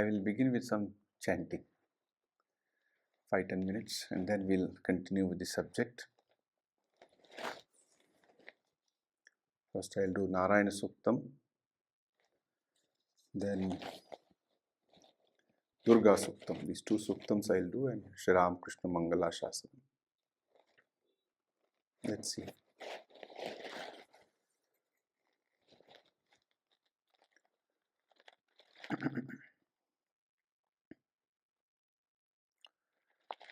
will begin with some chanting, 5-10 minutes, and then we'll continue with the subject. First I'll do Narayana Suktam, then Durga Suktam. These two Suktams I'll do, and Shri Ram Krishna Mangala Shasana. Let's see.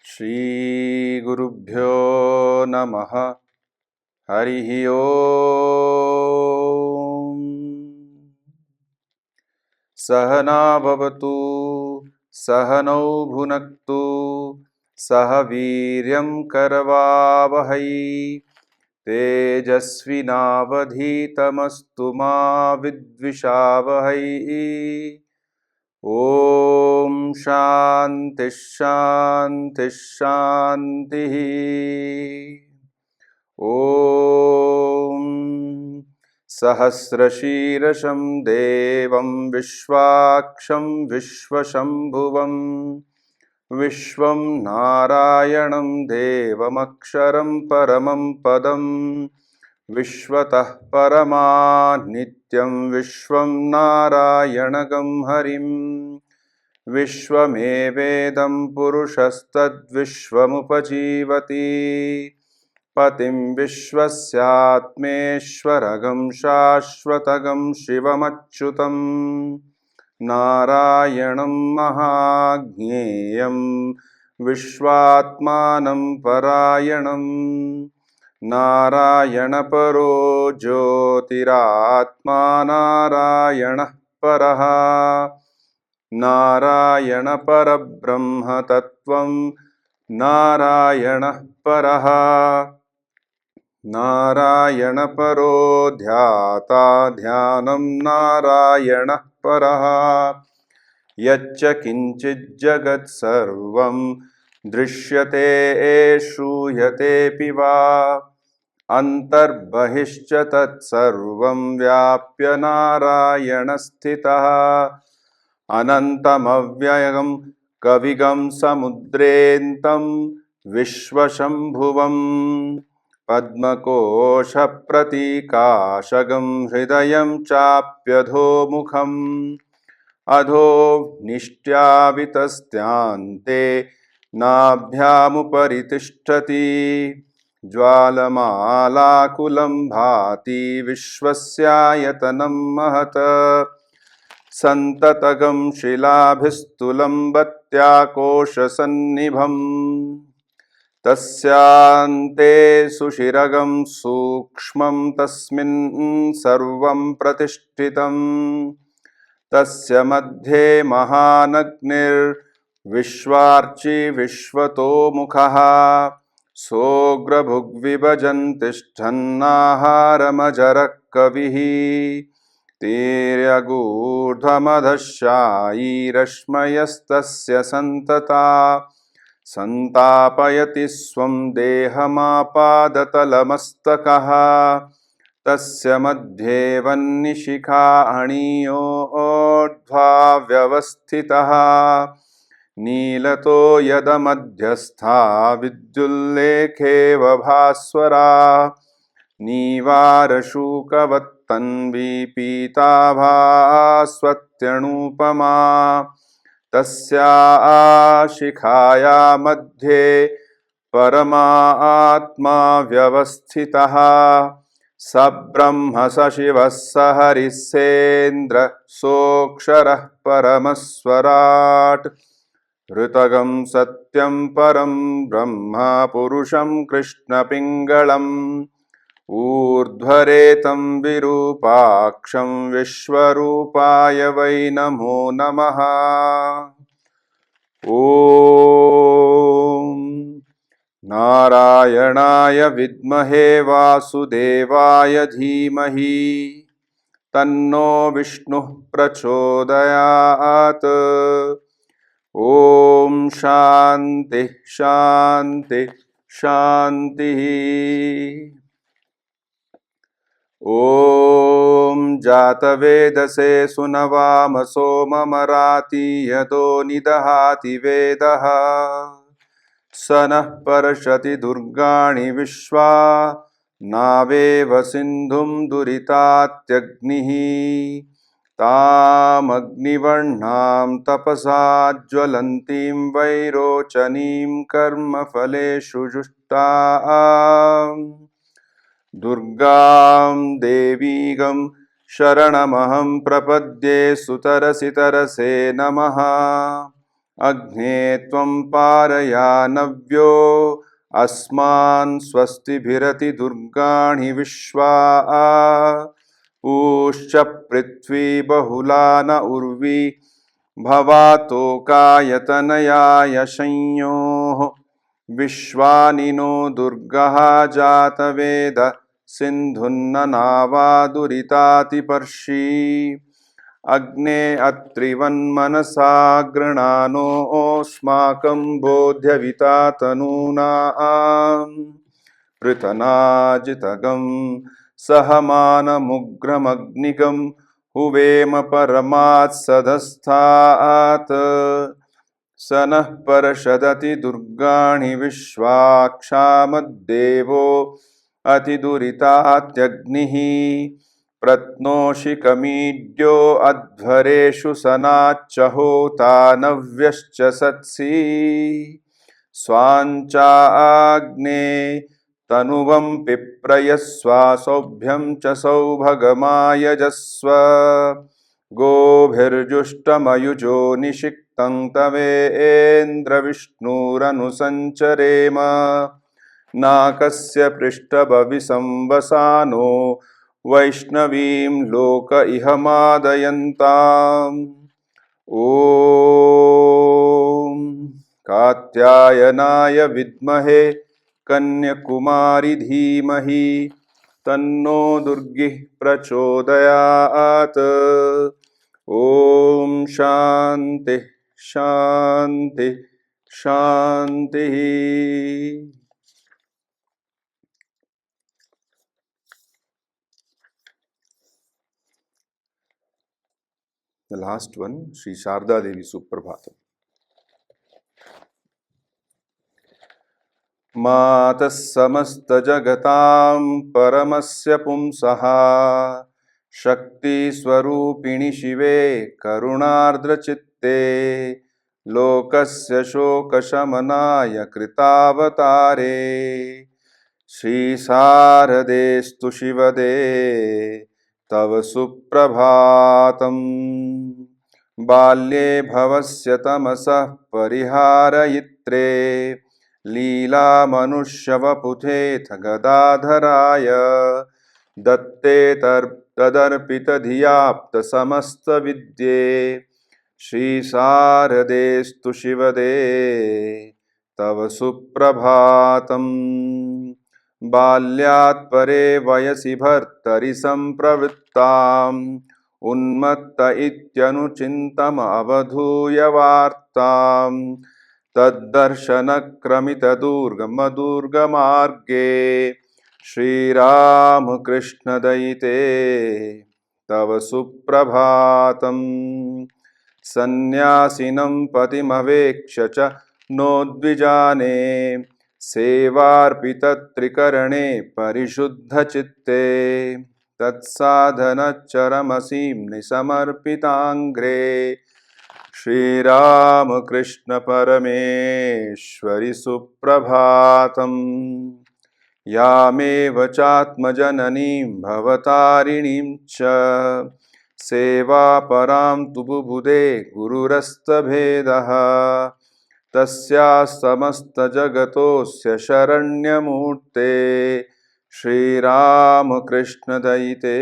Shri Gurubhyo Namaha Harihi Om Sahana Bhavatu Sahanau Bhunaktu Saha Viryam Karavavahai Tejasvinavadhitamastu ma vidvishavahai. Om Shanti Shanti Shanti. Om Sahasrashirasham Devam Vishwaksham Vishwashambhuvam Vishwam Narayanam Devam Aksharam Paramam Padam Vishwatah Parama Nityam Vishwam Narayanagam Harim Vishwamevedam Purushastad Vishwamupajivati Patim Vishwasyatmeshwaragam Shashwatagam Shivamachyutam Narayanam Mahagneyam Vishwatmanam Parayanam Narayana Paro Jyotiratma Narayana Paraha Narayana Parabrahma Tattvam Narayana Paraha Narayana Paro Dhyata Dhyanam Narayana Paraha Yaccha Kinchit Jagat Sarvam Drishyate Shuyate Piva Antarbahishcha Tat Sarvam Vyapya Narayana Sthitaha Anantam Avyayam Kavigam Samudrentam Vishwashambhuvam Padmakosha Pratikashagam Hridayam Chapyadho Mukham Adho Nishtyavitasthante Nabhyamuparitishthati Jwalamalakulam Bhati Vishwasyayatanam Mahata Santatagam Shilabhistulam Bhatyakosha Sannibham Tasyante Sushiragam Sukshmam Tasmin Sarvam Pratishtitam Tasya Madhye Mahanagnir Vishwarchi Vishwato Mukhaha Sogra Bhugvibhajantishthannaharamajara Kavihi Tiryagurdhamadhasyayi Rashmayastasya Santata Santapayati Swam Dehamapadatalamastakaha Tasya Madhye Vannishikha Aniyo Vyavasthitaha Nilato Yada Madhyastha Vidyullekhe Bhaswara Nivara Tanvi Pitabha Swatyanupama Tasya Shikhaya Madhye Paramatma Vyavasthitaha Sabrahma Sashivah Saharisendra Soksharah Paramaswarat Ritagam Satyam Param Brahma Purusham Krishna Pingalam Urdhvaretam Virupaksham Vishwarupaya Vai Namo Namaha. Om Narayanaya Vidmahe Vasudevaya Dhimahi Tanno Vishnu Prachodayat. Om Shanti Shanti Shanti. ॐ जातवेदसे सुनवाम सोममराति यदो निदहाति वेदः स नः पर्षति दुर्गाणि विश्वा नावेव सिन्धुं दुरितात्यग्निः तामग्निवर्णां तपसा ज्वलन्तीं वैरोचनीं कर्मफलेषु जुष्टाम् दुर्गां देवीगं शरणमहं प्रपद्ये सुतरसि तरसे नमः अग्ने त्वं पारयानव्यो अस्मान् स्वस्तिभिरति दुर्गाणि विश्वा पूश्च पृथ्वी बहुला न उर्वी भवातोकायतनयाय संयोः विश्वानिनो दुर्गः जातवेद सिन्धुन्न नावा दुरितातिपर्षी अग्ने अत्रिवन्मनसा गृणानोऽस्माकं बोध्यविता तनूनाम् पृतनाजितगं सहमानमुग्रमग्निगं हुवेम परमात्सदस्थात् स नः पर्षदति दुर्गाणि विश्वाक्षामद्देवो अतिदुरितात्यग्निः प्रत्नोषिकमीड्यो अध्वरेषु सनाच्चहोता नव्यश्च सत्सि स्वाञ्चाग्ने तनुवं पिप्रयस्वासौभ्यं च सौभगमायजस्व गोभिर्जुष्टमयुजो निषिक्तं तवेन्द्रविष्णुरनुसञ्चरेम नाकस्य पृष्ठभविसंवसानो वैष्णवीं लोक इह मादयन्ताम् ॐ कात्यायनाय विद्महे कन्याकुमारी धीमहि तन्नो दुर्गिः प्रचोदयात् ॐ शान्ति शान्ति शान्तिः. The last one, Sri Sharda Devi Suprabhatam. मातः समस्तजगतां परमस्य पुंसः शक्तिस्वरूपिणि शिवे करुणार्द्रचित्ते लोकस्य शोकशमनाय कृतावतारे श्रीशारदेस्तु शिवदे तव सुप्रभातम् बाल्ये भवस्य तमसः परिहारयित्रे लीला मनुष्यवपुथेथ गदाधराय दत्ते तदर्पितधियाप्त समस्तविद्ये श्रीशारदेस्तु शिवदे तव सुप्रभातम् बाल्यात् परे वयसि भर्तरि सम्प्रवृत्ताम् उन्मत्त इत्यनुचिन्तमवधूय वार्ताम् तद्दर्शनक्रमितदुर्गमदुर्गमार्गे श्रीरामकृष्णदयिते तव सुप्रभातम् सन्न्यासिनं पतिमवेक्ष्य च नोद्विजाने सेवार्पितत्रिकरणे परिशुद्धचित्ते तत्साधनचरमसीं समर्पिताङ्घ्रे श्रीरामकृष्ण परमेश्वरि सुप्रभातम् यामेव चात्मजननीं भवतारिणीं च सेवापरां तु बुबुधे गुरुरस्तभेदः तस्याः समस्तजगतोऽस्य शरण्यमूर्ते श्रीरामकृष्णदयिते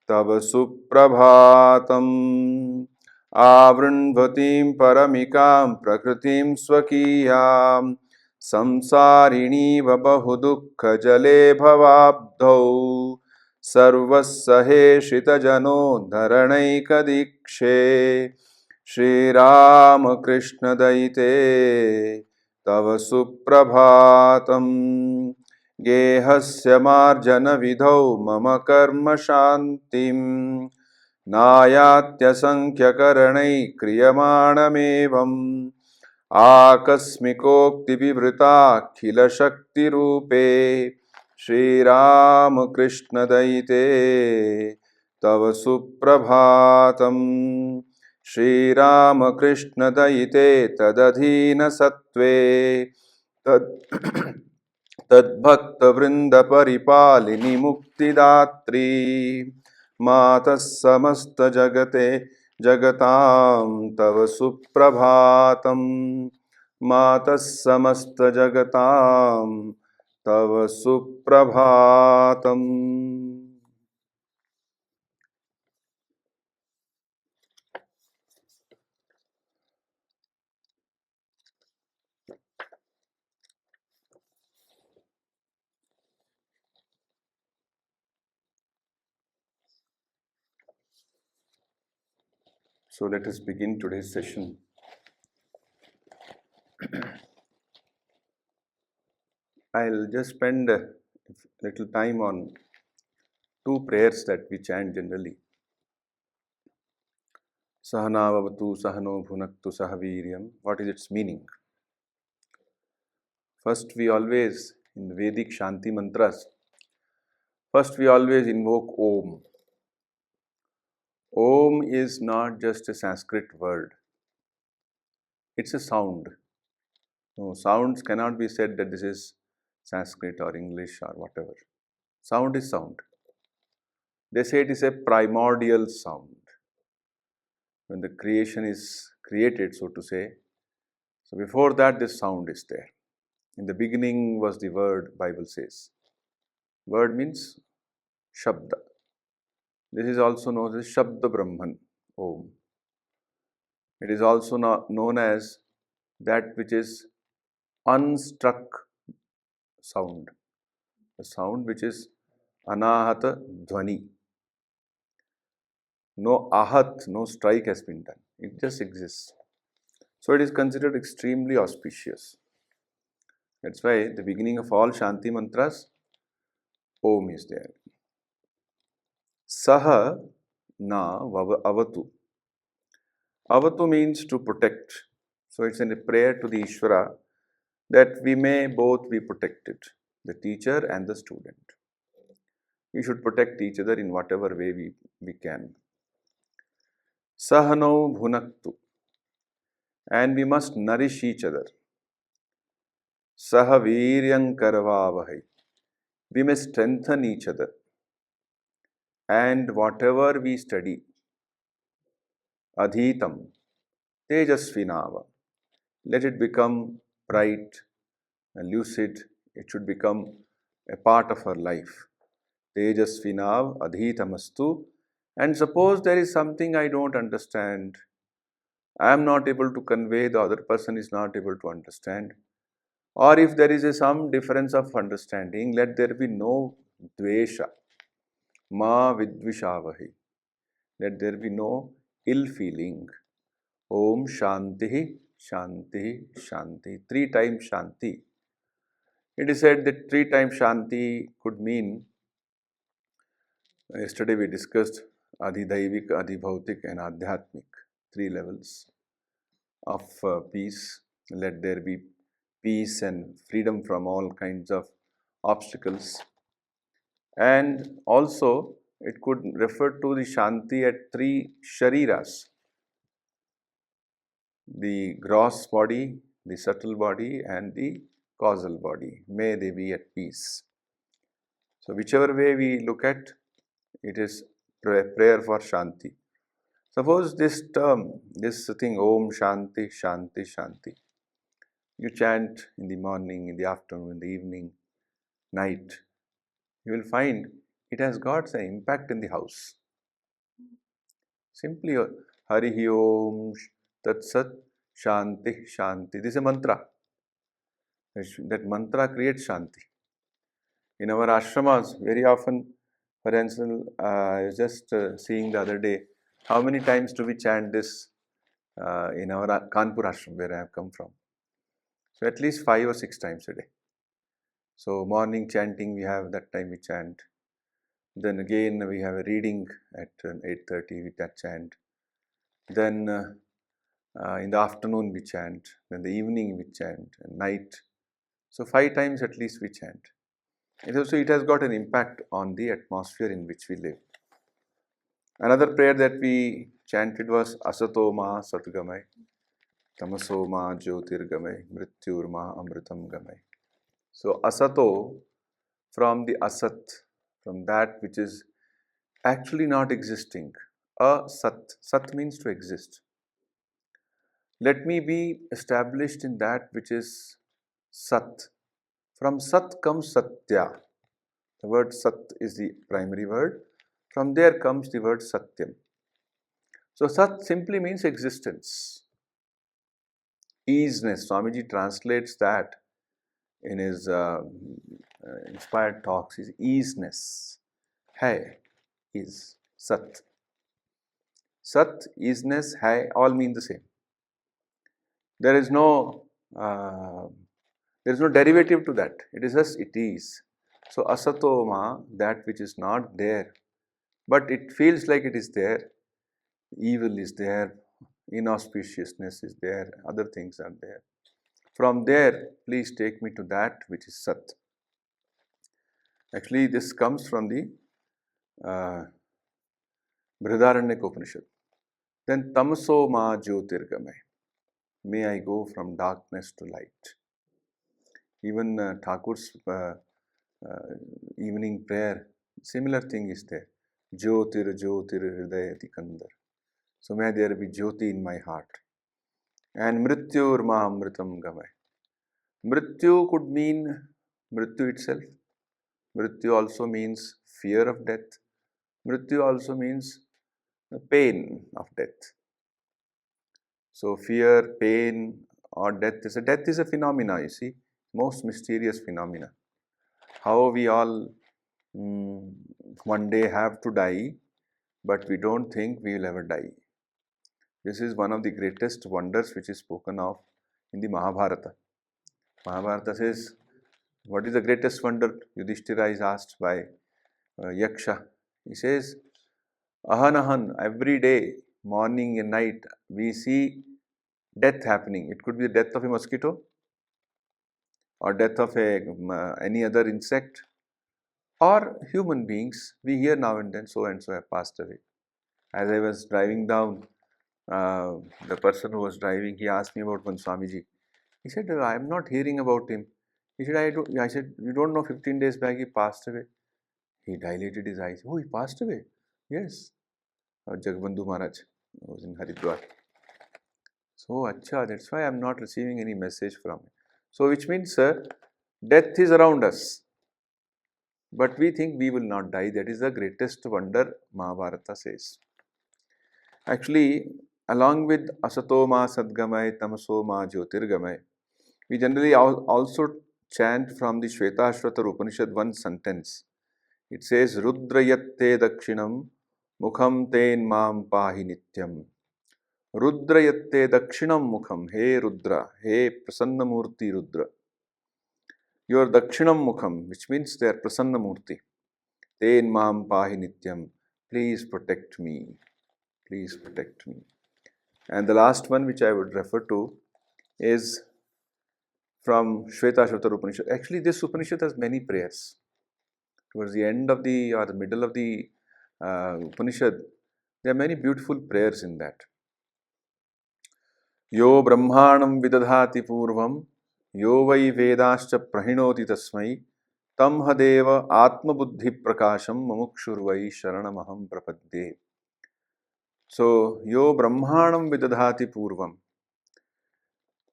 तव सुप्रभातम् आवृण्वतीं परमिकां प्रकृतिं स्वकीयां संसारिणीव बहुदुःखजले भवाब्धौ सर्वसहेषितजनोद्धरणैकदीक्षे श्रीरामकृष्णदयिते तव सुप्रभातम् गेहस्य मार्जन विधौ मम कर्म शान्तिं नायात्यसंख्यकरणैः क्रियमाणमेवम् आकस्मिकोक्तिविवृताखिलशक्तिरूपे श्रीरामकृष्णदयिते तव सुप्रभातम् श्रीरामकृष्णदयिते तदधीनसत्त्वे तद् तद्भक्तवृन्दपरिपालिनि मुक्तिदात्री मातः समस्तजगते जगतां तव सुप्रभातम् मातः समस्तजगतां तव सुप्रभातम्. So let us begin today's session. I'll just spend a little time on two prayers that we chant generally. Sahanavavatu sahano bhunaktu sahaviryam. What is its meaning? First, we always, in the Vedic Shanti mantras, first we always invoke Om. Om is not just a Sanskrit word. It's a sound. No, sounds cannot be said that this is Sanskrit or English or whatever. Sound is sound. They say it is a primordial sound. When the creation is created, so to say, so before that this sound is there. In the beginning was the word, Bible says. Word means Shabda. This is also known as Shabda Brahman, Om. It is also known as that which is unstruck sound, a sound which is anahata dhvani. No ahat, no strike has been done. It just exists. So it is considered extremely auspicious. That's why the beginning of all Shanti mantras, Om is there. Saha na avatu. Avatu means to protect. So it's in a prayer to the Ishvara that we may both be protected, the teacher and the student. We should protect each other in whatever way we can. Sahano bhunaktu. And we must nourish each other. Sahaviryam karavavahai. We may strengthen each other. And whatever we study, adhitam, tejasvinava, let it become bright and lucid. It should become a part of our life. Tejasvinav adhitamastu. And suppose there is something I don't understand, I am not able to convey, the other person is not able to understand, or if there is some difference of understanding, let there be no dvesha, ma vidvishavahi. Let there be no ill feeling. Om Shanti, Shanti, Shanti. 3 times Shanti. It is said that 3 times Shanti could mean, yesterday we discussed Adhidaivik, Adhibhautik and Adhyatmik, 3 levels of peace. Let there be peace and freedom from all kinds of obstacles. And also it could refer to the Shanti at 3 shariras. The gross body, the subtle body and the causal body. May they be at peace. So whichever way we look at, it is prayer for Shanti. Suppose this term, this thing, Om Shanti, Shanti, Shanti, you chant in the morning, in the afternoon, in the evening, night, you will find it has got some impact in the house. Simply Harihi Om Tat Sat Shanti, Shanti. This is a mantra. That mantra creates Shanti. In our ashramas, very often, for instance, I was just seeing the other day, how many times do we chant this in our Kanpur ashram, where I have come from? So at least 5 or 6 times a day. So morning chanting, we have that time we chant. Then again we have a reading at 8:30, we chant. Then in the afternoon we chant. Then the evening we chant. And night. So 5 times at least we chant. It has got an impact on the atmosphere in which we live. Another prayer that we chanted was Asato Ma Satgamay, Tamaso Ma Jyotirgamay, Mrityur Ma Amritam Gamay. So Asato, from the Asat, from that which is actually not existing. Asat. Sat means to exist. Let me be established in that which is Sat. From Sat comes Satya. The word Sat is the primary word. From there comes the word Satyam. So Sat simply means existence. Easiness. Swamiji translates that in his inspired talks. Is easiness. Hai is Sat. Sat, easiness, hai, all mean the same. There is no derivative to that. It is just it is. So asatoma, that which is not there, but it feels like it is there. Evil is there, inauspiciousness is there, other things are there. From there, please take me to that which is Sat. Actually, this comes from the Brihadaranyaka Upanishad. Then Tamaso Ma Jyotirgamay. May I go from darkness to light. Even Thakur's evening prayer, similar thing is there. Jyotir Hridayati Kandar. So may there be Jyoti in my heart. And Mrityur Ma Amritam Gamay. Mrityu could mean Mrityu itself. Mrityu also means fear of death. Mrityu also means the pain of death. So fear, pain, or death is a phenomena, you see, most mysterious phenomena. How we all one day have to die, but we don't think we will ever die. This is one of the greatest wonders which is spoken of in the Mahabharata. Mahabharata says, what is the greatest wonder? Yudhishthira is asked by Yaksha. He says, Ahanahan, every day, morning and night, we see death happening. It could be the death of a mosquito or death of any other insect or human beings. We hear now and then so have passed away. As I was driving down, the person who was driving, he asked me about one Swamiji. He said, I am not hearing about him. He said, I said, you don't know 15 days back he passed away. He dilated his eyes. Oh, he passed away? Yes. Jagbandhu Maharaj was in Haridwar. So, acha, that's why I am not receiving any message from him. So, which means, death is around us. But we think we will not die. That is the greatest wonder, Mahabharata says. Actually, along with Asatoma Sadgamay, Tamasoma Jyotirgamay, we generally also chant from the Shvetashvatar Upanishad one sentence. It says, Rudrayatte Dakshinam Mukham Ten Mam Pahi Nityam. Rudrayatte Dakshinam Mukham. Hey Rudra, hey Prasannamurti Rudra. Your Dakshinam Mukham, which means they are Prasannamurti. Ten Mam Pahi Nityam. Please protect me. Please protect me. And the last one which I would refer to is from Shvetashvatar Upanishad. Actually, this Upanishad has many prayers. Towards the end of the or the middle of the Upanishad, there are many beautiful prayers in that. Yo Brahmanam Vidadhati Purvam, Yo Vai Vedascha Prahinoti Tasmai, Tam Hadeva Atma Buddhi Prakasham Mamukshurvai Sharanamaham Prapadde. So, Yo Brahmanam Vidadhati Purvam.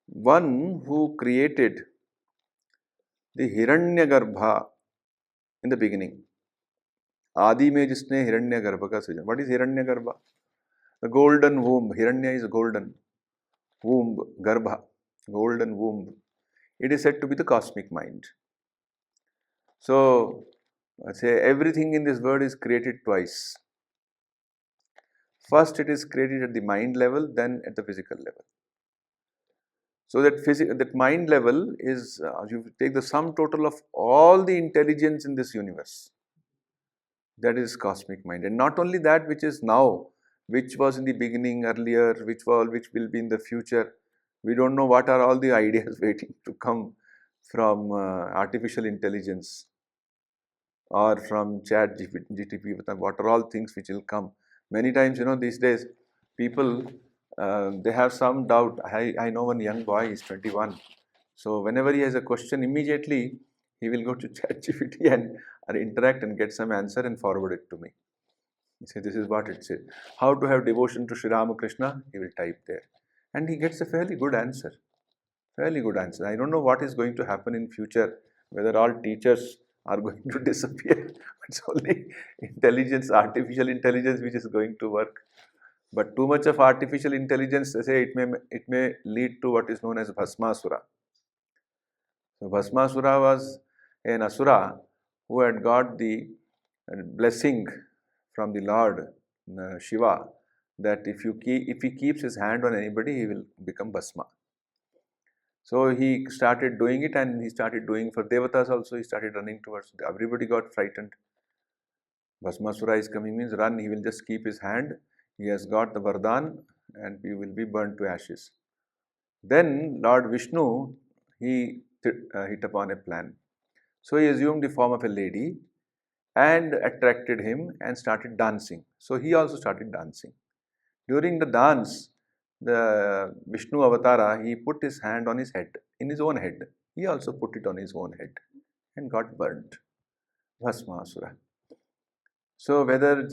One who created the Hiranyagarbha in the beginning. Adi में जिसने हिरण्यगर्भ का सृजन. What is Hiranyagarbha? The golden womb. Hiranya is golden. Womb, Garbha, golden womb. It is said to be the cosmic mind. So, let's say everything in this world is created twice. First, it is created at the mind level, then at the physical level. So that mind level is, you take the sum total of all the intelligence in this universe. That is cosmic mind. And not only that which is now, which was in the beginning earlier, which will be in the future. We don't know what are all the ideas waiting to come from artificial intelligence or from chat GTP, what are all things which will come. Many times, these days, people, they have some doubt. I know one young boy, he's 21. So whenever he has a question, immediately he will go to chat GPT and interact and get some answer and forward it to me. He says, this is what it says. How to have devotion to Sri Ramakrishna, he will type there. And he gets a fairly good answer. Fairly good answer. I don't know what is going to happen in future, whether all teachers are going to disappear. It's only intelligence, artificial intelligence, which is going to work. But too much of artificial intelligence, they say, it may lead to what is known as Bhasmasura. So Bhasmasura was an asura who had got the blessing from the Lord Shiva that if he keeps his hand on anybody, he will become Bhasma. So he started doing it, and he started doing for Devatas also. He started running towards. Everybody got frightened. Bhasmasura is coming means run. He will just keep his hand. He has got the Vardhan, and he will be burnt to ashes. Then Lord Vishnu, he hit upon a plan. So he assumed the form of a lady and attracted him and started dancing. So he also started dancing. During the dance, the Vishnu Avatara, he put his hand on his head, in his own head. He also put it on his own head and got burnt. Bhasmasura. So whether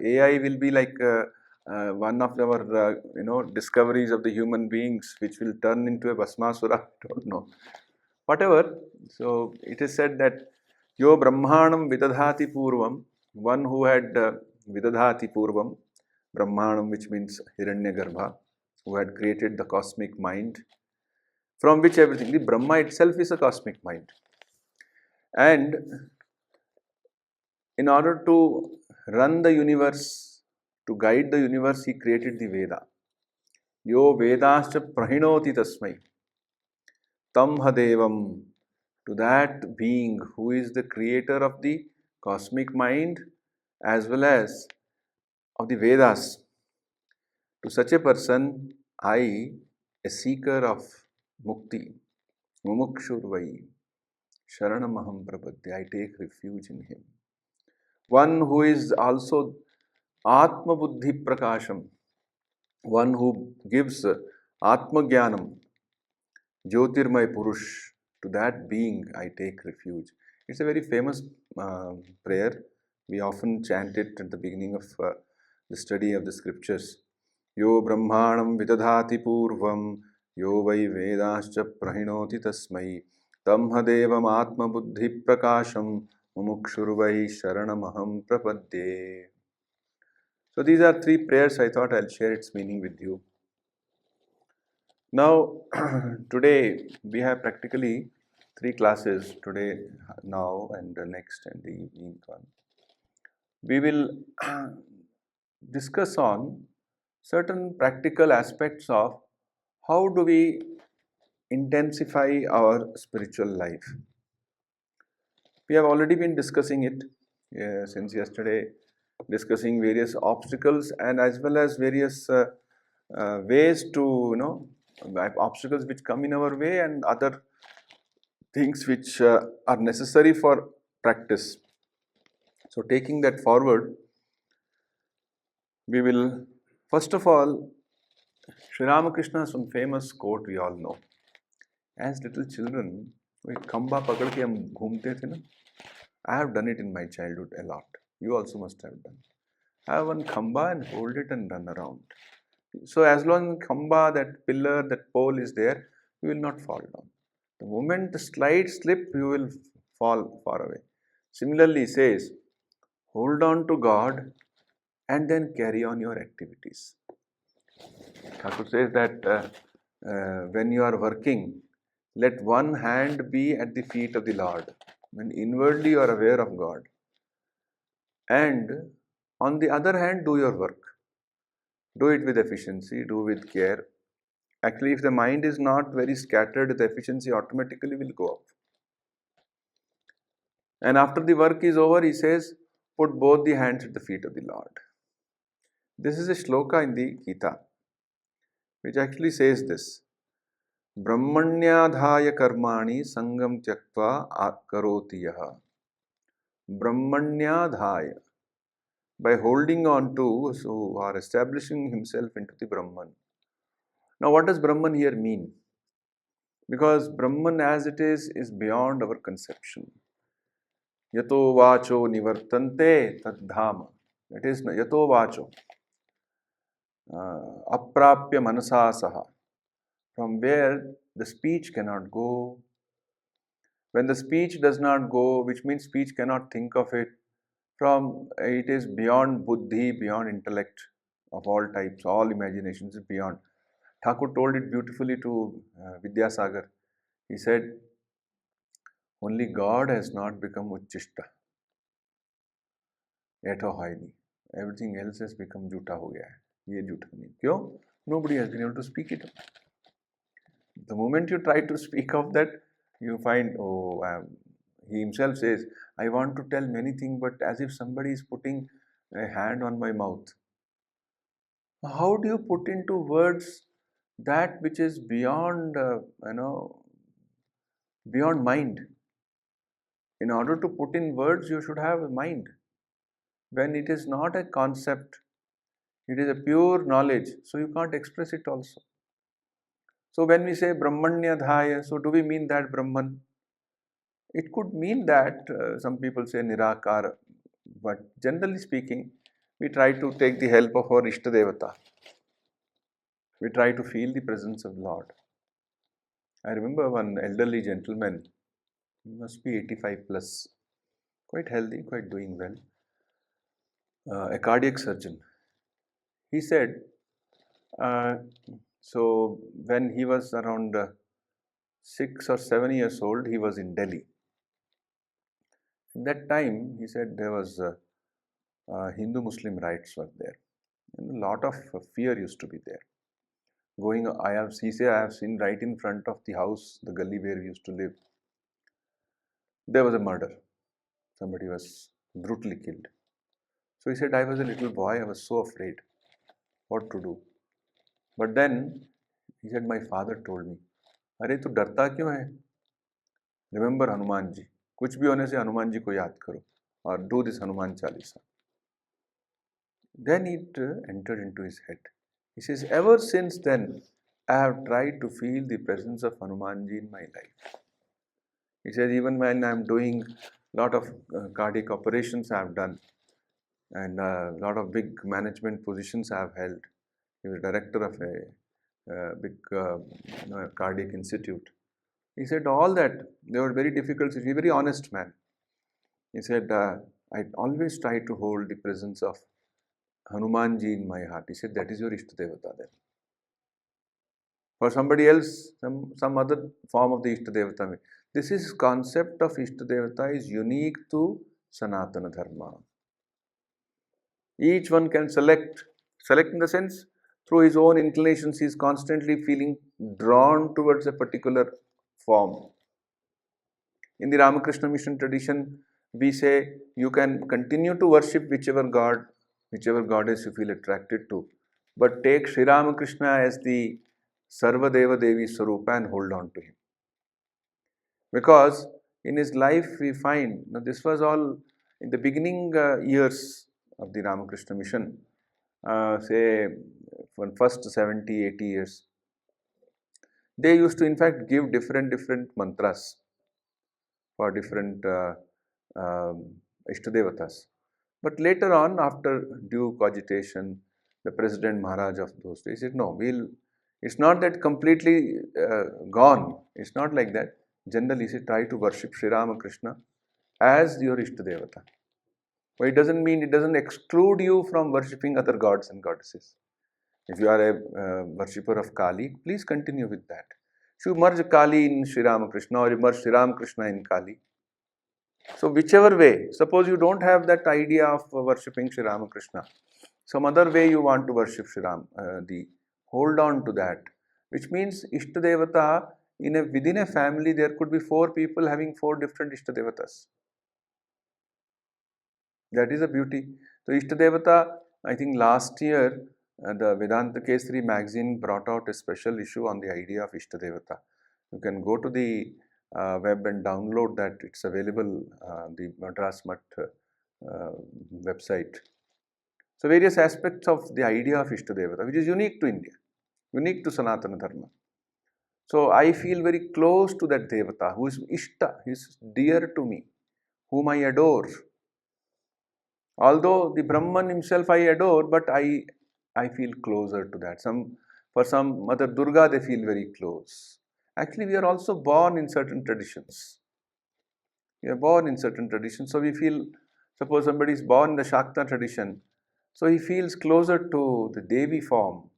AI will be like one of our discoveries of the human beings, which will turn into a Bhasmasura, I don't know. Whatever. So it is said that Yo Brahmanam Vidadhati Purvam, one who had Vidadhati Purvam, Brahmanam, which means Hiranyagarbha, who had created the cosmic mind, from which everything, the Brahma itself is a cosmic mind. And in order to run the universe, to guide the universe, he created the Veda. Yo Vedascha Prahinoti Tasmai, Tam Hadevam, to that being who is the creator of the cosmic mind as well as of the Vedas. To such a person, I, a seeker of mukti, mumukshurvai, sharanamaham prapadya, I take refuge in him. One who is also Atma Buddhi Prakasham, one who gives Atma Jnanam, Jyotirmay Purush, to that being I take refuge. It's a very famous prayer. We often chant it at the beginning of the study of the scriptures. Yo Brahmanam Vidadhati Purvam, Yo Vai Vedascha Prahinoti Tasmai, Tam Hadevam Atma Buddhi Prakasham, Mumukshurvai Sharanamaham Prapadye. So these are three prayers. I thought I'll share its meaning with you. Now, today we have practically three classes, today, now, and the next, and the evening one. We will discuss on certain practical aspects of how do we intensify our spiritual life. We have already been discussing it since yesterday, discussing various obstacles and as well as various ways to, obstacles which come in our way and other things which are necessary for practice. So taking that forward, we will first of all, Sri Ramakrishna's one famous quote we all know. As little children, we khamba pakad ke hum ghumte the na. I have done it in my childhood a lot. You also must have done. Have one khamba and hold it and run around. So as long as khamba, that pillar, that pole is there, you will not fall down. The moment the slide slip, you will fall far away. Similarly, he says, hold on to God and then carry on your activities. Thakur says that when you are working, let one hand be at the feet of the Lord. When inwardly you are aware of God. And on the other hand, do your work. Do it with efficiency, do with care. Actually, if the mind is not very scattered, the efficiency automatically will go up. And after the work is over, he says, put both the hands at the feet of the Lord. This is a shloka in the Gita, which actually says this. Brahmanyadhaya karmani sangam tyaktva karoti yaha. Brahmanyadhaya. By holding on to, so or establishing himself into the Brahman. Now, what does Brahman here mean? Because Brahman as it is beyond our conception. Yato vacho nivartante tadhama. It is yato vacho. Aprapya manasa saha. From where the speech cannot go. When the speech does not go, which means speech cannot think of it, from it is beyond buddhi, beyond intellect of all types, all imaginations is beyond. Thakur told it beautifully to Vidyasagar. He said, only God has not become uchishta. Eto haini. Everything else has become jhuta ho gaya hai. Ye jhuta nahi. Kyo? Nobody has been able to speak it. The moment you try to speak of that, you find, he himself says, I want to tell many things, but as if somebody is putting a hand on my mouth. How do you put into words that which is beyond, beyond mind? In order to put in words, you should have a mind. When it is not a concept, it is a pure knowledge, so you can't express it also. So when we say Brahmanya Dhaya, so do we mean that Brahman? It could mean that, some people say Nirakara, but generally speaking, we try to take the help of our Ishtadevata. We try to feel the presence of Lord. I remember one elderly gentleman, he must be 85 plus, quite healthy, quite doing well, a cardiac surgeon. He said, so when he was around 6 or 7 years old, he was in Delhi. At that time, he said there was Hindu-Muslim riots were there, and a lot of fear used to be there. I have seen right in front of the house, the gully where we used to live, there was a murder. Somebody was brutally killed. So he said, I was a little boy, I was so afraid. What to do? But then, he said, my father told me, अरे तू डरता क्यों है? Remember Hanuman ji. कुछ भी होने से हनुमान जी को याद करो और do this Hanuman Chalisa. Then it entered into his head. He says, ever since then, I have tried to feel the presence of Hanumanji in my life. He says, even when I am doing a lot of cardiac operations I have done, and a lot of big management positions I have held. He was director of a big cardiac institute. He said all that, they were very difficult. He's a very honest man. He said, I always try to hold the presence of Hanumanji in my heart. He said, that is your Ishtadevata then. For somebody else, some other form of the Ishtadevata. This is concept of Ishtadevata is unique to Sanatana Dharma. Each one can select in the sense, through his own inclinations, he is constantly feeling drawn towards a particular form. In the Ramakrishna Mission tradition, we say you can continue to worship whichever goddess you feel attracted to, but take Sri Ramakrishna as the Sarva Deva Devi Sarupa and hold on to him. Because in his life we find, now this was all in the beginning years of the Ramakrishna Mission, say for first 70, 80 years, they used to in fact give different mantras for different Ishtadevatas. But later on, after due cogitation, the President Maharaj of those days said, no, it's not that completely gone. It's not like that. Generally, he said, try to worship Sri Ramakrishna as your Ishtadevata. But it doesn't exclude you from worshipping other gods and goddesses. If you are a worshipper of Kali, please continue with that. So you merge Kali in Sri Ramakrishna or you merge Sri Ramakrishna in Kali. So whichever way, suppose you don't have that idea of worshipping Sri Ramakrishna, some other way you want to worship Sri Ram, hold on to that which means Ishtadevata within a family there could be 4 people having 4 different Ishtadevatas. That is a beauty. So Ishtadevata, I think last year the Vedanta Kesari magazine brought out a special issue on the idea of Ishtadevata. You can go to the web and download that. It's available the Madras Mutt website. So various aspects of the idea of Ishtadevata, which is unique to India, unique to Sanatana Dharma. So I feel very close to that Devata who is Ishta, he is dear to me, whom I adore. Although the Brahman himself I adore, but I feel closer to that. For some Mother Durga they feel very close. Actually, we are also born in certain traditions. We are born in certain traditions, so we feel. Suppose somebody is born in the Shakta tradition, so he feels closer to the Devi form.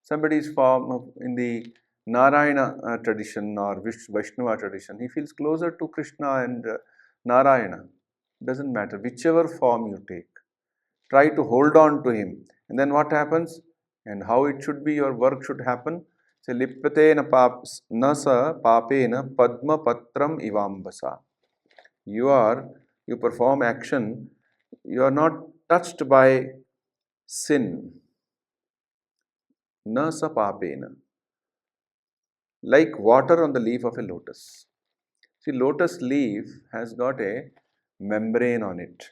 Somebody is form in the Narayana tradition or Vaishnava tradition, he feels closer to Krishna and Narayana. Doesn't matter whichever form you take. Try to hold on to him. And then what happens? And how it should be, your work should happen. Say, Lipate nasa papena padma patram ivambasa. You perform action, you are not touched by sin. Nasa papena. Like water on the leaf of a lotus. See, lotus leaf has got a membrane on it.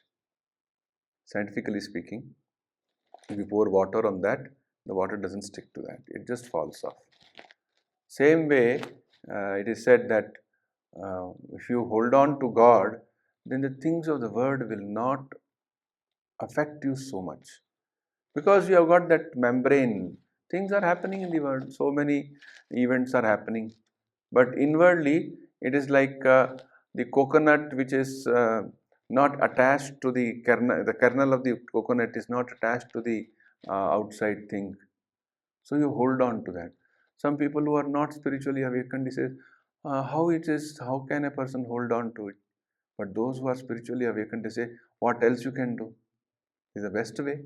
Scientifically speaking, if you pour water on that, the water doesn't stick to that, it just falls off. Same way, it is said that if you hold on to God, then the things of the world will not affect you so much, because you have got that membrane. Things are happening in the world, so many events are happening, but inwardly it is like the coconut which is not attached to the kernel of the coconut is not attached to the outside thing. So you hold on to that. Some people who are not spiritually awakened, they say, how can a person hold on to it? But those who are spiritually awakened, they say, what else you can do? Is the best way.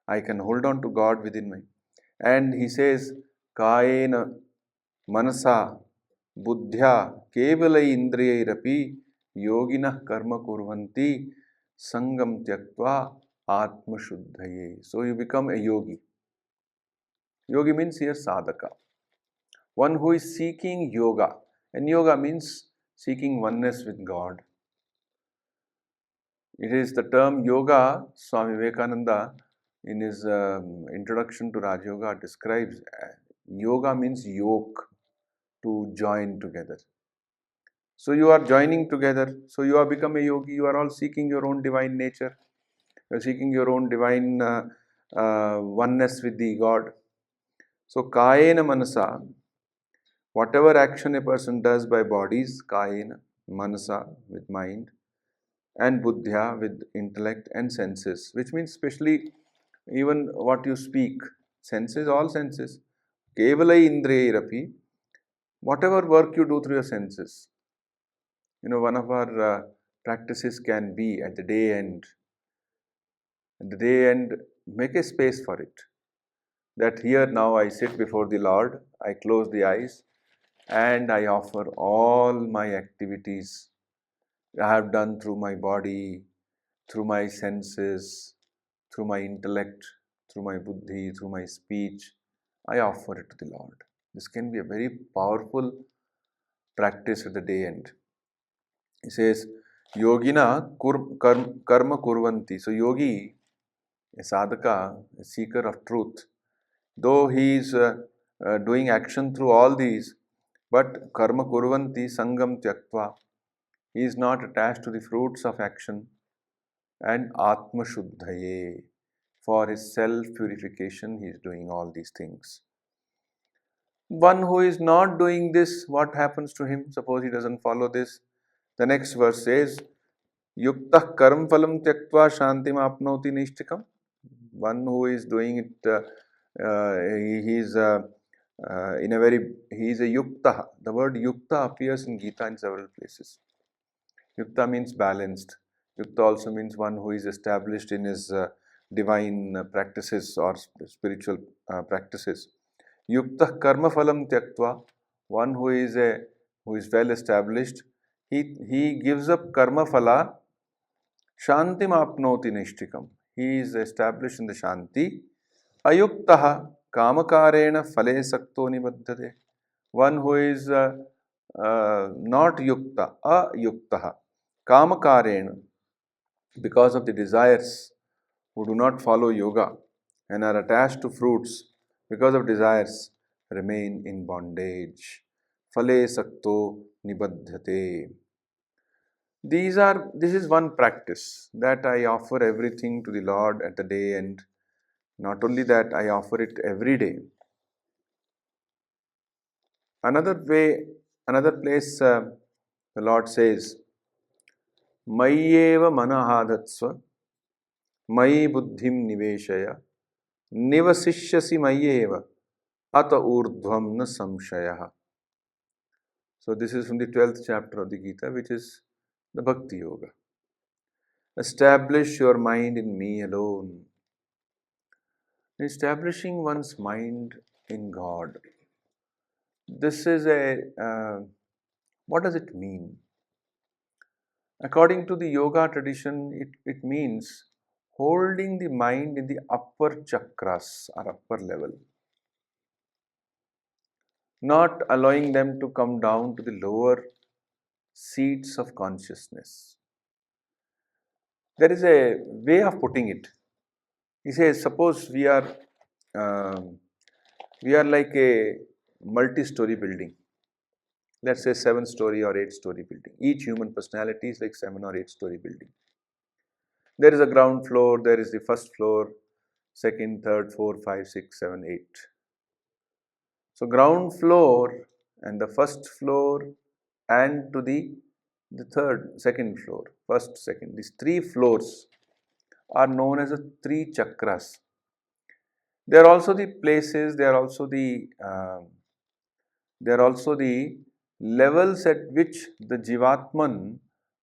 I can hold on to God within me. And he says, Kayena Manasa Buddhya Kevalai Indriyairapi Yogina Karma Kurvanti Sangam Tyaktva Atmashraddhananda. So you become a yogi. Yogi means here sadhaka. One who is seeking yoga. And yoga means seeking oneness with God. It is the term yoga, Swami Vivekananda in his introduction to Raj Yoga describes yoga means yoke, to join together. So you are joining together. So you have become a yogi. You are all seeking your own divine nature. You are seeking your own divine oneness with the God. So kayena manasa, whatever action a person does by bodies, kayena, manasa with mind, and buddhya with intellect and senses, which means especially even what you speak, senses, all senses. Kevalai indriyairapi, whatever work you do through your senses. One of our practices can be at the day end. At the day end, make a space for it. That here now I sit before the Lord, I close the eyes, and I offer all my activities I have done through my body, through my senses, through my intellect, through my buddhi, through my speech. I offer it to the Lord. This can be a very powerful practice at the day end. He says, Yogina karma kurvanti. So yogi, a sadhaka, a seeker of truth, though he is doing action through all these, but karma kurvanti sangam tyaktva. He is not attached to the fruits of action. And Atmashraddhananda. For his self-purification, he is doing all these things. One who is not doing this, what happens to him? Suppose he doesn't follow this. The next verse says, Yuktah karam phalam tyaktva shantim apnoti nishtikam. One who is doing it, he is he is a yukta. The word yukta appears in Gita in several places. Yukta means balanced. Yukta also means one who is established in his divine practices or spiritual practices. Yuktah karma phalam tyaktva, one who is well established, he gives up karma phala, shantim apnoti nishtikam. He is established in the shanti. Ayuktaha kamakarena phale sakto nibaddhate. One who is not yukta, ayuktaha, kamakarena, because of the desires, who do not follow yoga and are attached to fruits because of desires, remain in bondage. Phale sakto nibaddhate. This is one practice that I offer everything to the Lord at the day, and not only that, I offer it every day. Another way, another place, the Lord says, Mayyeva manahadatsva, Mayi buddhim niveshaya, Nivasishyasi mayyeva, Ata urdhvam na samshayaha. So this is from the 12th chapter of the Gita, which is the Bhakti Yoga. Establish your mind in me alone. Establishing one's mind in God. This is what does it mean? According to the yoga tradition, it means holding the mind in the upper chakras or upper level, not allowing them to come down to the lower seats of consciousness. There is a way of putting it. He says, suppose we are like a multi-story building. Let's say 7-story or 8-story building. Each human personality is like 7 or 8-story building. There is a ground floor, there is the first floor, second, third, 4, 5, 6, 7, 8. So ground floor and the first floor and to the second floor, first, second. These 3 floors are known as the 3 chakras. They are also the places, they are also the levels at which the Jivatman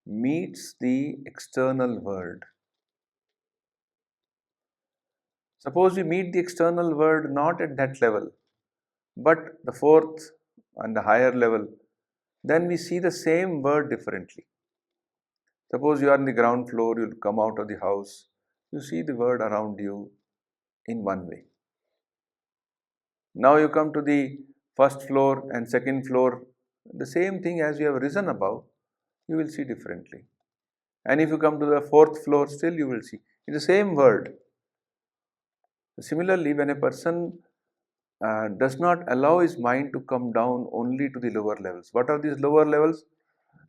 meets the external world. Suppose we meet the external world not at that level, but the 4th and the higher level, then we see the same world differently. Suppose you are on the ground floor, you come out of the house, you see the world around you in one way. Now you come to the first floor and second floor, the same thing as you have risen above, you will see differently. And if you come to the 4th floor, still you will see. In the same world. Similarly, when a person does not allow his mind to come down only to the lower levels. What are these lower levels?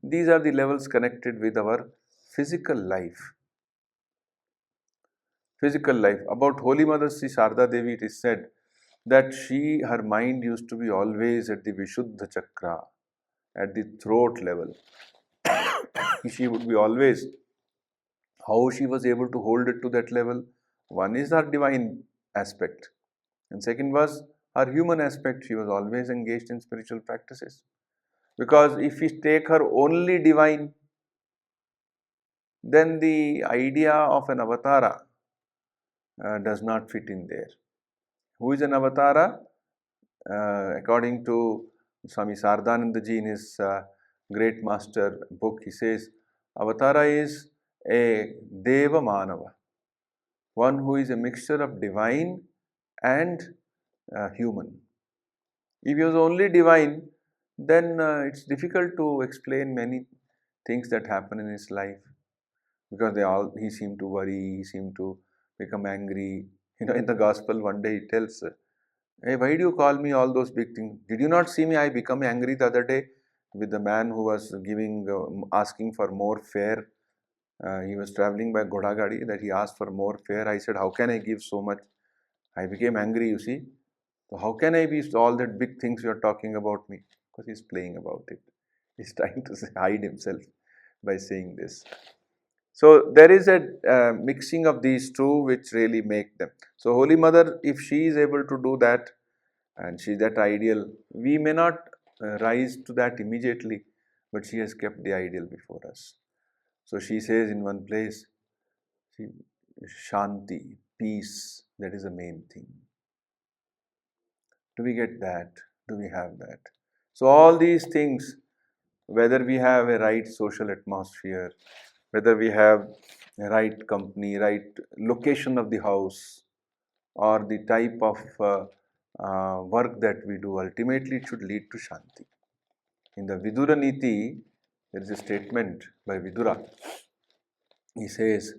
These are the levels connected with our physical life. Physical life. About Holy Mother Sri Sharda Devi, it is said that her mind used to be always at the Vishuddha Chakra, at the throat level. She would be always, how she was able to hold it to that level? One is her divine aspect, and second was her human aspect. She was always engaged in spiritual practices. Because if we take her only divine, then the idea of an avatara does not fit in there. Who is an avatara? According to Swami Sardhananda ji in his great master book, he says, avatara is a Deva Manava, one who is a mixture of divine and human. If he was only divine, then it's difficult to explain many things that happen in his life, because he seemed to worry, he seemed to become angry. In the gospel, one day he tells, "Hey, why do you call me all those big things? Did you not see me? I become angry the other day with the man who was asking for more fare. He was traveling by Ghoda Gadi, that he asked for more fare. I said, how can I give so much? I became angry, you see. So how can I be all that big things you are talking about me?" Because he's playing about it. He's trying to hide himself by saying this. So there is a mixing of these two which really make them. So Holy Mother, if she is able to do that, and she is that ideal, we may not rise to that immediately, but she has kept the ideal before us. So she says in one place, Shanti, peace, that is the main thing. Do we get that? Do we have that? So all these things, whether we have a right social atmosphere, whether we have a right company, right location of the house, or the type of work that we do, ultimately it should lead to Shanti. In the Vidura Niti, there is a statement by Vidura. He says,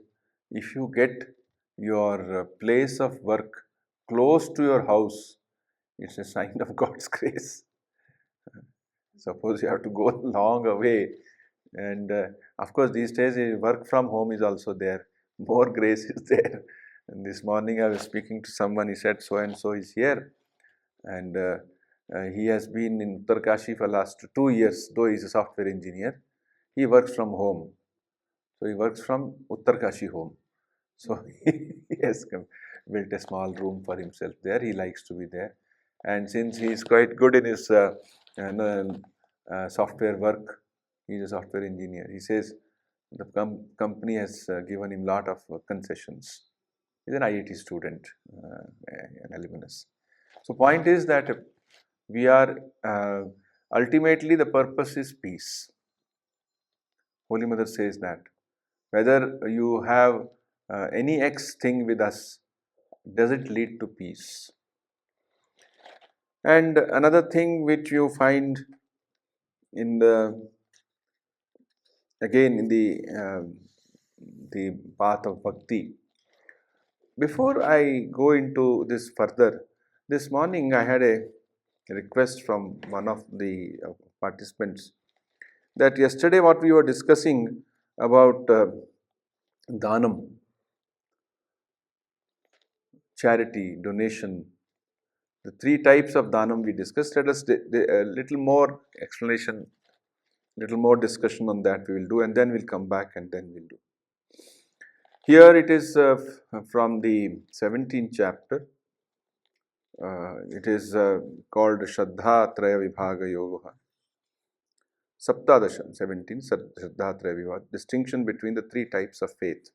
if you get your place of work close to your house, it's a sign of God's grace. Suppose you have to go long away, and of course, these days work from home is also there. More grace is there. And this morning I was speaking to someone, he said, so and so is here, and he has been in Uttarkashi for last 2 years, though he is a software engineer. He works from home. So he works from Uttarkashi home. So he has built a small room for himself there. He likes to be there. And since he is quite good in his software work, he is a software engineer. He says the company has given him lot of concessions. He is an IIT student, an alumnus. So point is that we are, ultimately the purpose is peace. Holy Mother says that whether you have any X thing with us, does it lead to peace? And another thing which you find in the, again in the path of bhakti. Before I go into this further, this morning I had a request from one of the participants that yesterday what we were discussing about dhanam, charity, donation, the three types of dhanam we discussed. Let us a little more explanation, little more discussion on that we will do, and then we'll come back and then we'll do. Here it is from the 17th chapter. It is called Shraddha Traya Vibhaga Yoga. Saptadasha, 17, Shraddha Traya Vibhaga, distinction between the three types of faith.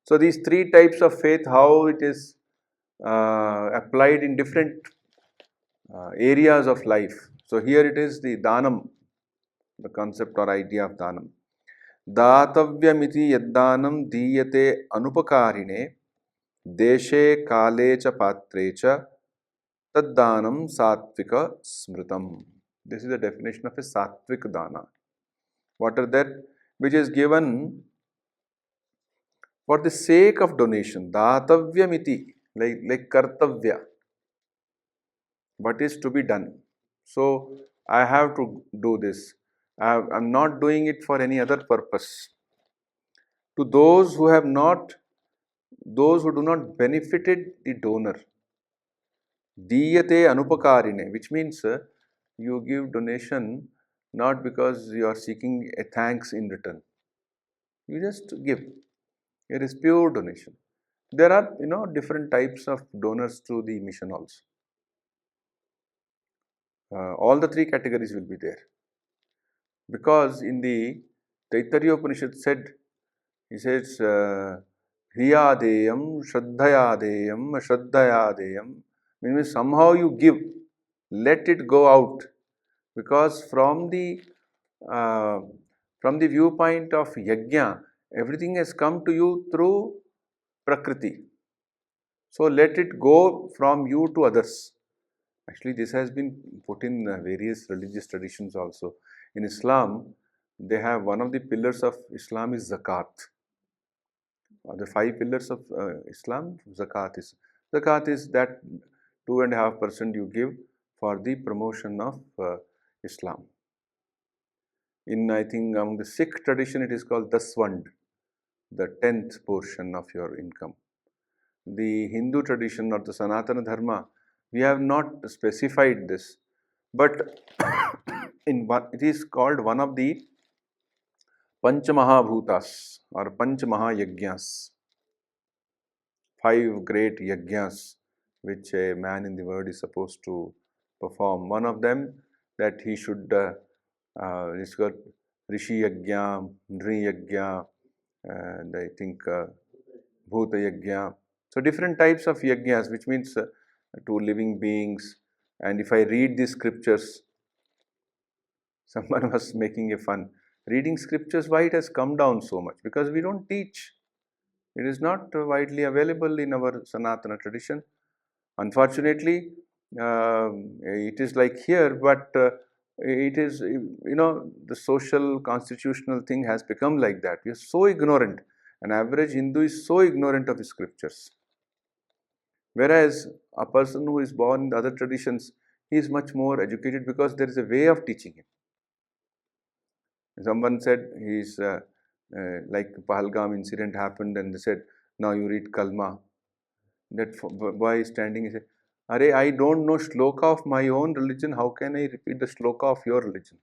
So these three types of faith, how it is applied in different areas of life. So here it is the dhanam, the concept or idea of dhanam. Datavyamiti yaddanam diyate anupakarine deshe kale cha patre cha taddanam sattvika smritam. This is the definition of a sattvik dana. What are that? Which is given for the sake of donation. Datavyamiti, like kartavya. What is to be done? So I have to do this. I'm not doing it for any other purpose. To those who have not, those who do not benefited the donor, diyate anupakarine, which means you give donation not because you are seeking a thanks in return. You just give. It is pure donation. There are different types of donors to the mission also. All the three categories will be there. Because in the Taittiriya Upanishad said, he says, Hriyadeyam, Shraddhayadeyam, Shraddhayadeyam, means somehow you give, let it go out. Because from the viewpoint of yajna, everything has come to you through prakriti. So let it go from you to others. Actually, this has been put in various religious traditions also. In Islam, they have one of the pillars of Islam is zakat. The 5 pillars of Islam, zakat is that 2.5% you give for the promotion of Islam. In, I think, among the Sikh tradition, it is called daswand, the 10th portion of your income. The Hindu tradition or the Sanatana Dharma, we have not specified this, but in what it is called one of the Panchamahabhutas or Panchamahayagyas, 5 great yagyas which a man in the world is supposed to perform. One of them that he should is called Rishi Yagya, Nri Yagya, and I think Bhuta Yagya. So different types of yagyas, which means to living beings, And if I read these scriptures, someone was making a fun. Reading scriptures, why it has come down so much? Because we don't teach. It is not widely available in our Sanatana tradition. Unfortunately, it is like here, but it is, the social constitutional thing has become like that. We are so ignorant. An average Hindu is so ignorant of the scriptures. Whereas a person who is born in the other traditions, he is much more educated because there is a way of teaching him. Someone said he's like Pahalgam incident happened and they said, now you read Kalma. That boy is standing, he said, Are, I don't know shloka of my own religion, how can I repeat the shloka of your religion?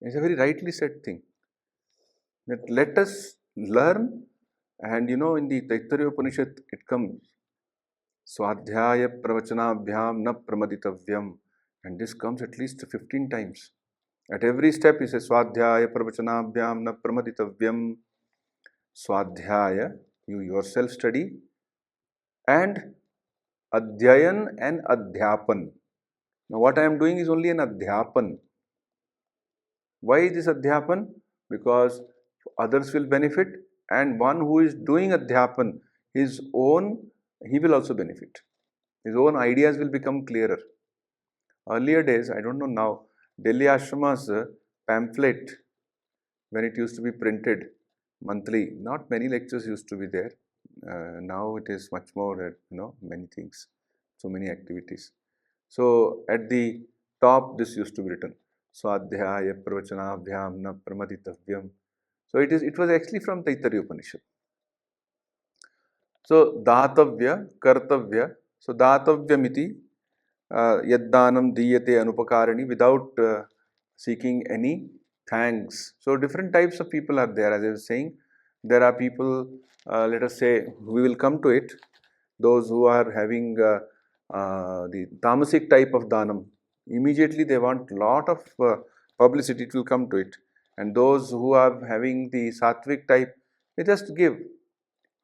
It's a very rightly said thing. That let us learn, and in the Taittiriya Upanishad it comes, Swadhyaya pravachanabhyam na pramaditavyam, and this comes at least 15 times. At every step he says, Swadhyaya pravachanabhyam na pramaditavyam. Swadhyaya, you yourself study, and Adhyayan and Adhyapan. Now what I am doing is only an Adhyapan. Why is this Adhyapan? Because others will benefit, and one who is doing Adhyapan, he will also benefit. His own ideas will become clearer. Earlier days, I don't know now, Delhi Ashrama's pamphlet, when it used to be printed monthly, not many lectures used to be there. Now it is much more, many things, so many activities. So at the top, this used to be written, Swadhyaya pravachanabhyam na pramaditavyam. So it was actually from Taittiriya Upanishad. So datavya, kartavya. So datavyamiti yaddanam diyate anupakarani, without seeking any thanks. So different types of people are there. As I was saying, there are people, let us say, we will come to it, those who are having the tamasic type of danam. Immediately they want lot of publicity, it will come to it. And those who are having the sattvic type, they just give.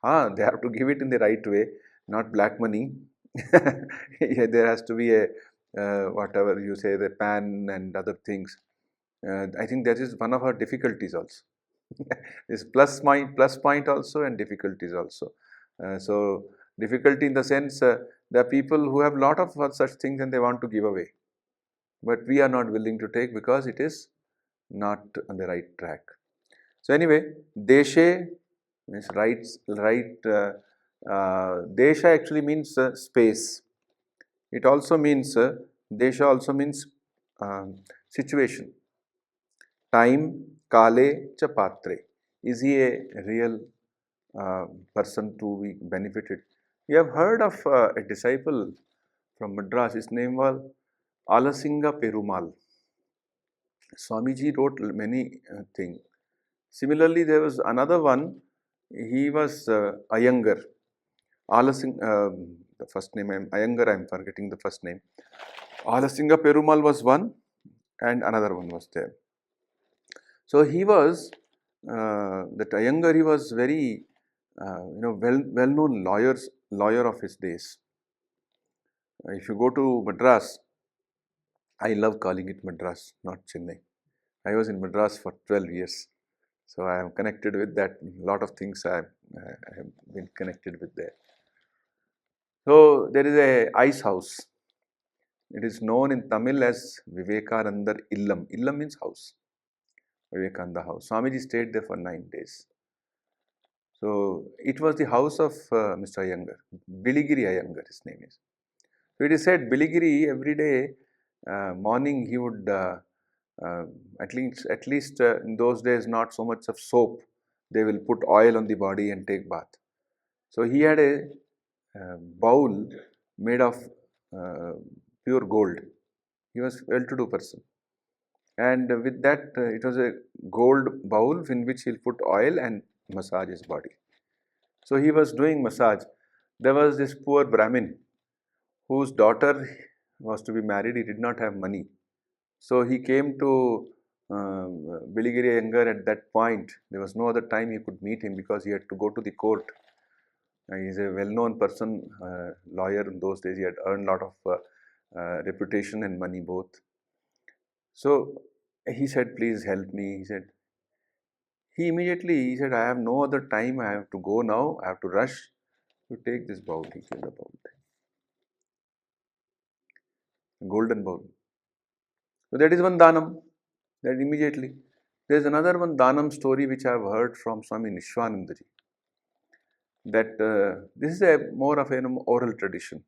They have to give it in the right way, not black money. Yeah, there has to be a whatever you say, the pan and other things. I think that is one of our difficulties also. This plus point also, and difficulties also. So difficulty in the sense, there are people who have lot of such things and they want to give away, but we are not willing to take because it is not on the right track. So anyway, deshe means right. Desha actually means space. It also means desha also means situation. Time, kale cha patre. Is he a real person to be benefited? You have heard of a disciple from Madras. His name was Alasinga Perumal. Swamiji wrote many things. Similarly, there was another one. He was Iyengar. The first name Iyengar, I am forgetting the first name. Alasinga Perumal was one, and another one was there. So he was that Iyengar. He was very well known lawyer of his days. If you go to Madras, I love calling it Madras, not Chennai. I was in Madras for 12 years. So I am connected with that. A lot of things I have been connected with there. So there is a ice house. It is known in Tamil as Vivekananda Illam. Illam means house. Vivekananda house. Swamiji stayed there for 9 days. So it was the house of Mr. Iyengar. Biligiri Iyengar, his name is. So it is said Biligiri every day morning he would at least in those days not so much of soap. They will put oil on the body and take bath. So he had a bowl made of pure gold. He was a well-to-do person, and with that it was a gold bowl in which he'll put oil and massage his body. So he was doing massage. There was this poor Brahmin whose daughter was to be married. He did not have money. So he came to Biligiri Iyengar at that point. There was no other time he could meet him because he had to go to the court. He's a well-known person, lawyer in those days. He had earned a lot of reputation and money both. So he said, please help me. He said, I have no other time. I have to go now. I have to rush. You take this bowl. He gave the bowl, a golden bowl. So that is one dhanam. That immediately. There is another one dhanam story which I have heard from Swami Nishwanandaji. That this is a more of an oral tradition.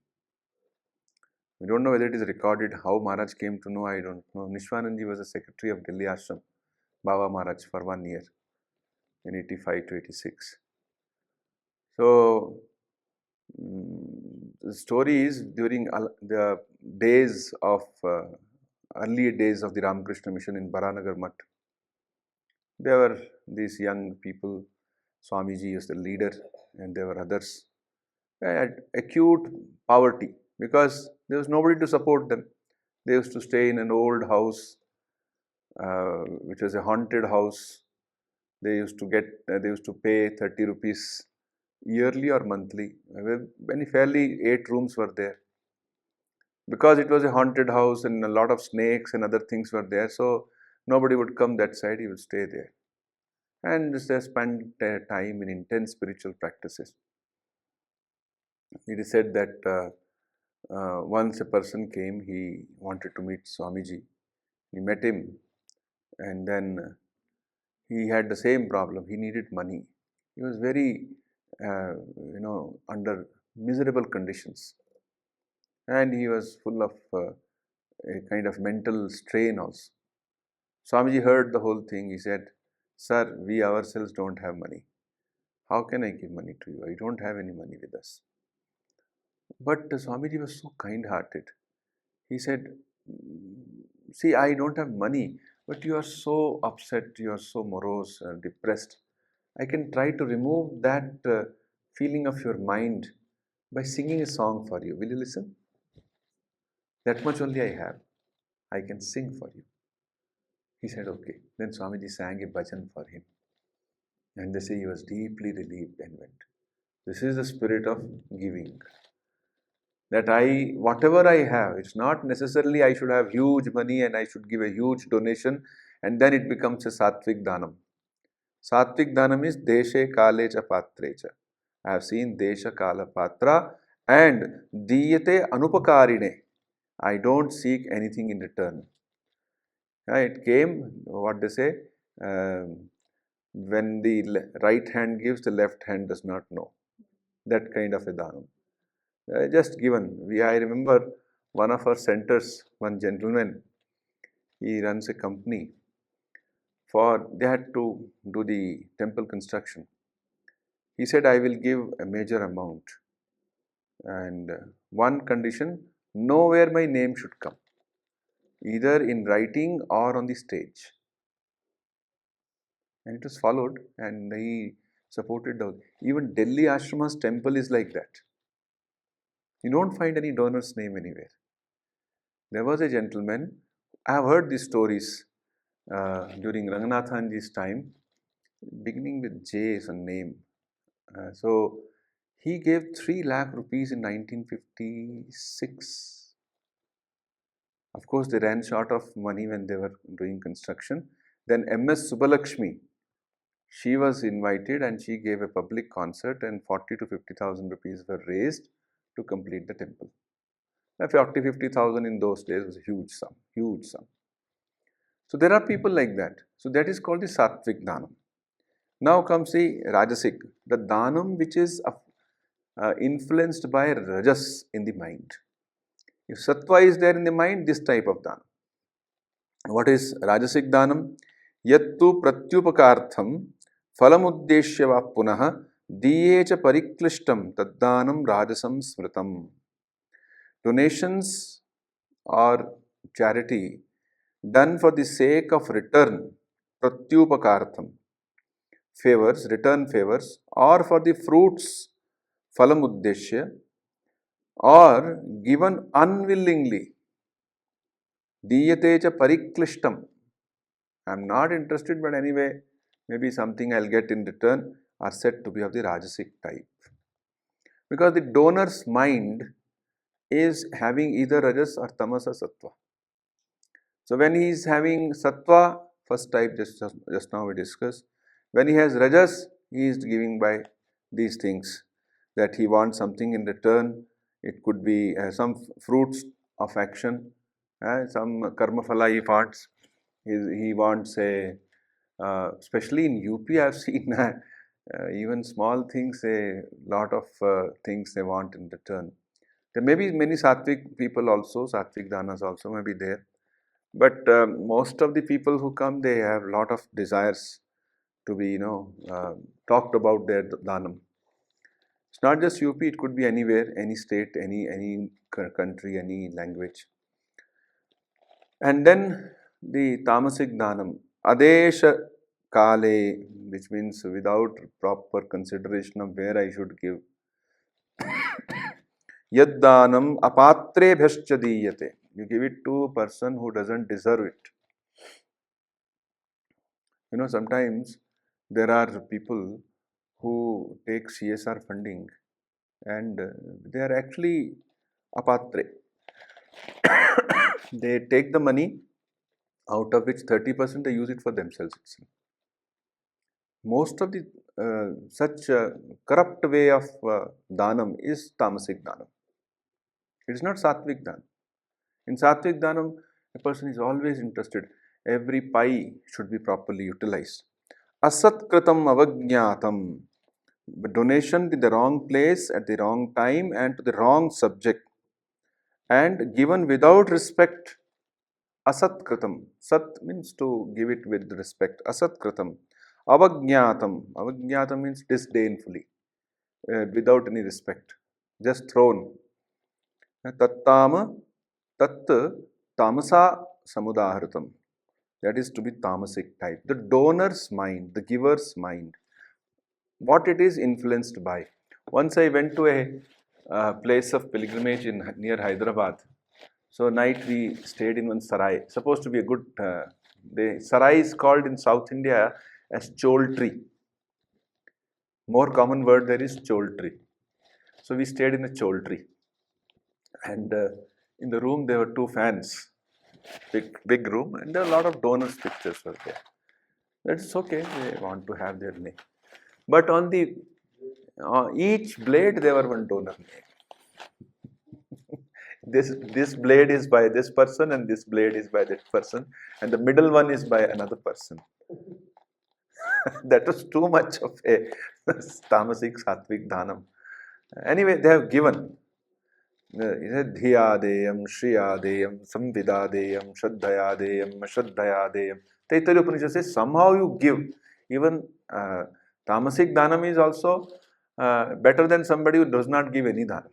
We don't know whether it is recorded. How Maharaj came to know, I don't know. Nishwanandaji was the secretary of Delhi Ashram, Baba Maharaj, for 1 year in 85 to 86. So the story is during the days of early days of the Ramakrishna mission in Baranagar Mutt. There were these young people. Swamiji was the leader, and there were others. They had acute poverty because there was nobody to support them. They used to stay in an old house, which was a haunted house. They used to pay 30 rupees yearly or monthly. Very fairly 8 rooms were there. Because it was a haunted house and a lot of snakes and other things were there, so nobody would come that side, he would stay there. And they spent time in intense spiritual practices. It is said that once a person came, he wanted to meet Swamiji. He met him, and then he had the same problem. He needed money. He was very, under miserable conditions. And he was full of a kind of mental strain also. Swamiji heard the whole thing. He said, "Sir, we ourselves don't have money. How can I give money to you? I don't have any money with us." But Swamiji was so kind-hearted. He said, "See, I don't have money, but you are so upset, you are so morose, depressed. I can try to remove that feeling of your mind by singing a song for you. Will you listen? That much only I have. I can sing for you." He said, "Okay." Then Swamiji sang a bhajan for him. And they say he was deeply relieved and went. This is the spirit of giving. That whatever I have, it's not necessarily I should have huge money and I should give a huge donation and then it becomes a sattvic dhanam. Sattvic dhanam is deshe kale cha patre cha. I have seen desha kala patra and diyate anupakarine. I don't seek anything in return. It came, what they say, when the right hand gives, the left hand does not know. That kind of a dhanam. Just given. I remember one of our centers, one gentleman, he runs a company. They had to do the temple construction. He said, "I will give a major amount. And one condition, nowhere my name should come. Either in writing or on the stage." And it was followed and he supported those. Even Delhi Ashrama's temple is like that. You don't find any donor's name anywhere. There was a gentleman, I have heard these stories during Ranganathanji's time, beginning with J is a name. So he gave 3 lakh rupees in 1956. Of course, they ran short of money when they were doing construction. Then MS Subbalakshmi, she was invited and she gave a public concert and 40 to 50,000 rupees were raised to complete the temple. 40, 50,000 in those days was a huge sum, huge sum. So there are people like that. So that is called the Sattvic Dhanam. Now comes the Rajasic, the Dhanam which is influenced by Rajas in the mind. If Sattva is there in the mind, this type of Dhanam. What is Rajasic Dhanam? Yattu pratyupakartham phalamudeshya va punaha diyecha pariklishtam taddanam rajasam smritam. Donations or charity done for the sake of return, pratyupakartham, favors, return favors, or for the fruits, phalamudeshya, or given unwillingly, diyatecha pariklishtam. I am not interested, but anyway, maybe something I will get in return, are said to be of the Rajasic type. because the donor's mind is having either rajas or tamas or sattva. So when he is having sattva, first type just now we discussed, when he has rajas, he is giving by these things, that he wants something in return. It could be some fruits of action, some karma phala he wants. He wants a, especially in UP, I have seen even small things, a lot of things they want in return. There may be many sattvic people also, sattvic danas also may be there. But most of the people who come, they have a lot of desires to be, talked about their dhanam. It's not just UP, it could be anywhere, any state, any country, any language. And then the tamasic dhanam, adesha kale, which means without proper consideration of where I should give. Yad dhanam apatre bhyascha diyate. You give it to a person who doesn't deserve it. Sometimes there are people who take CSR funding and they are actually apatre. They take the money, out of which 30% they use it for themselves itself. Most of the such corrupt way of dhanam is tamasic dhanam. It is not sattvic dhanam. In sattvic dhanam, a person is always interested. Every pie should be properly utilized. Asat kritam avajñātam. Donation in the wrong place at the wrong time and to the wrong subject, and given without respect. Asat kritam. Sat means to give it with respect. Asat kritam. Avajñātam. Avajñātam means disdainfully, without any respect, just thrown. Tattama, tat tamasa samudahritam. That is to be tamasic type. The donor's mind, the giver's mind, what it is influenced by. Once I went to a place of pilgrimage near Hyderabad. So night we stayed in one sarai, supposed to be a good, the sarai is called in South India as choltree. More common word there is choltree. So we stayed in a choltree. And in the room there were two fans, big room, and there are a lot of donors' pictures were there. That's okay, they want to have their name. But on the each blade there were one donor name. This blade is by this person and this blade is by that person and the middle one is by another person. That was too much of a tamasic sattvic dhanam. Anyway, they have given. Dhiyadeyam, Shriyadeyam, Samvidadeyam, Shraddhayadeyam, Ashraddhayadeyam. Taittiriya Upanishad says somehow you give. Even tamasic dhanam is also better than somebody who does not give any dhanam.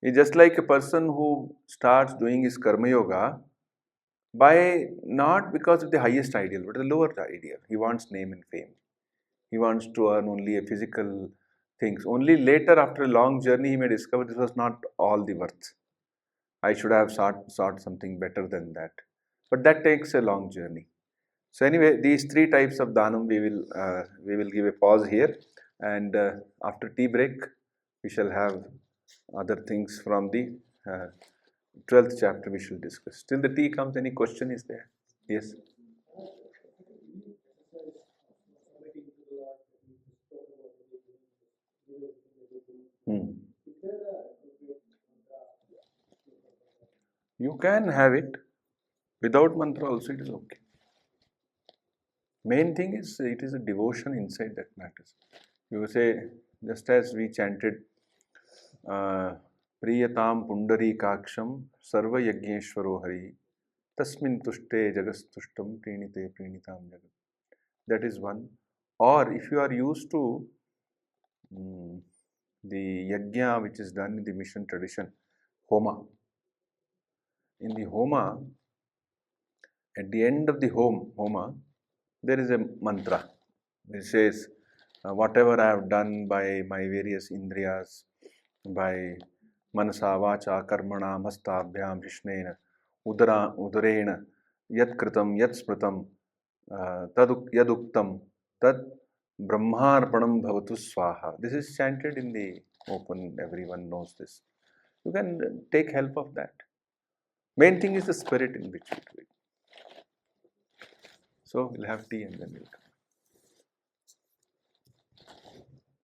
It's just like a person who starts doing his karma yoga by not because of the highest ideal, but the lower ideal. He wants name and fame. He wants to earn only a physical things. Only later, after a long journey, he may discover this was not all the worth. I should have sought something better than that. But that takes a long journey. So anyway, these three types of dhanam we will give a pause here, and after tea break, we shall have other things from the 12th chapter we shall discuss. Till the tea comes, any question is there? Yes? You can have it. Without mantra also it is okay. Main thing is it is a devotion inside that matters. You say, just as we chanted Priyatam Pundari Kaksham Sarva Yajneshwaro Hari Tasmin Tushte Jagastushtam Prinite Prinitam Jagat. That is one. Or if you are used to the yajna which is done in the mission tradition, Homa. In the Homa, at the end of the Homa, there is a mantra which says, whatever I have done by my various indriyas, by manasa, vacha, karmana, hastabhyam, vishnena, udarena, yat kritam, yat smritam, yaduktam, tad Brahmarpanam bhavatu swaha. This is chanted in the open, everyone knows this. You can take help of that. Main thing is the spirit in which you do it. So we'll have tea and then we'll come.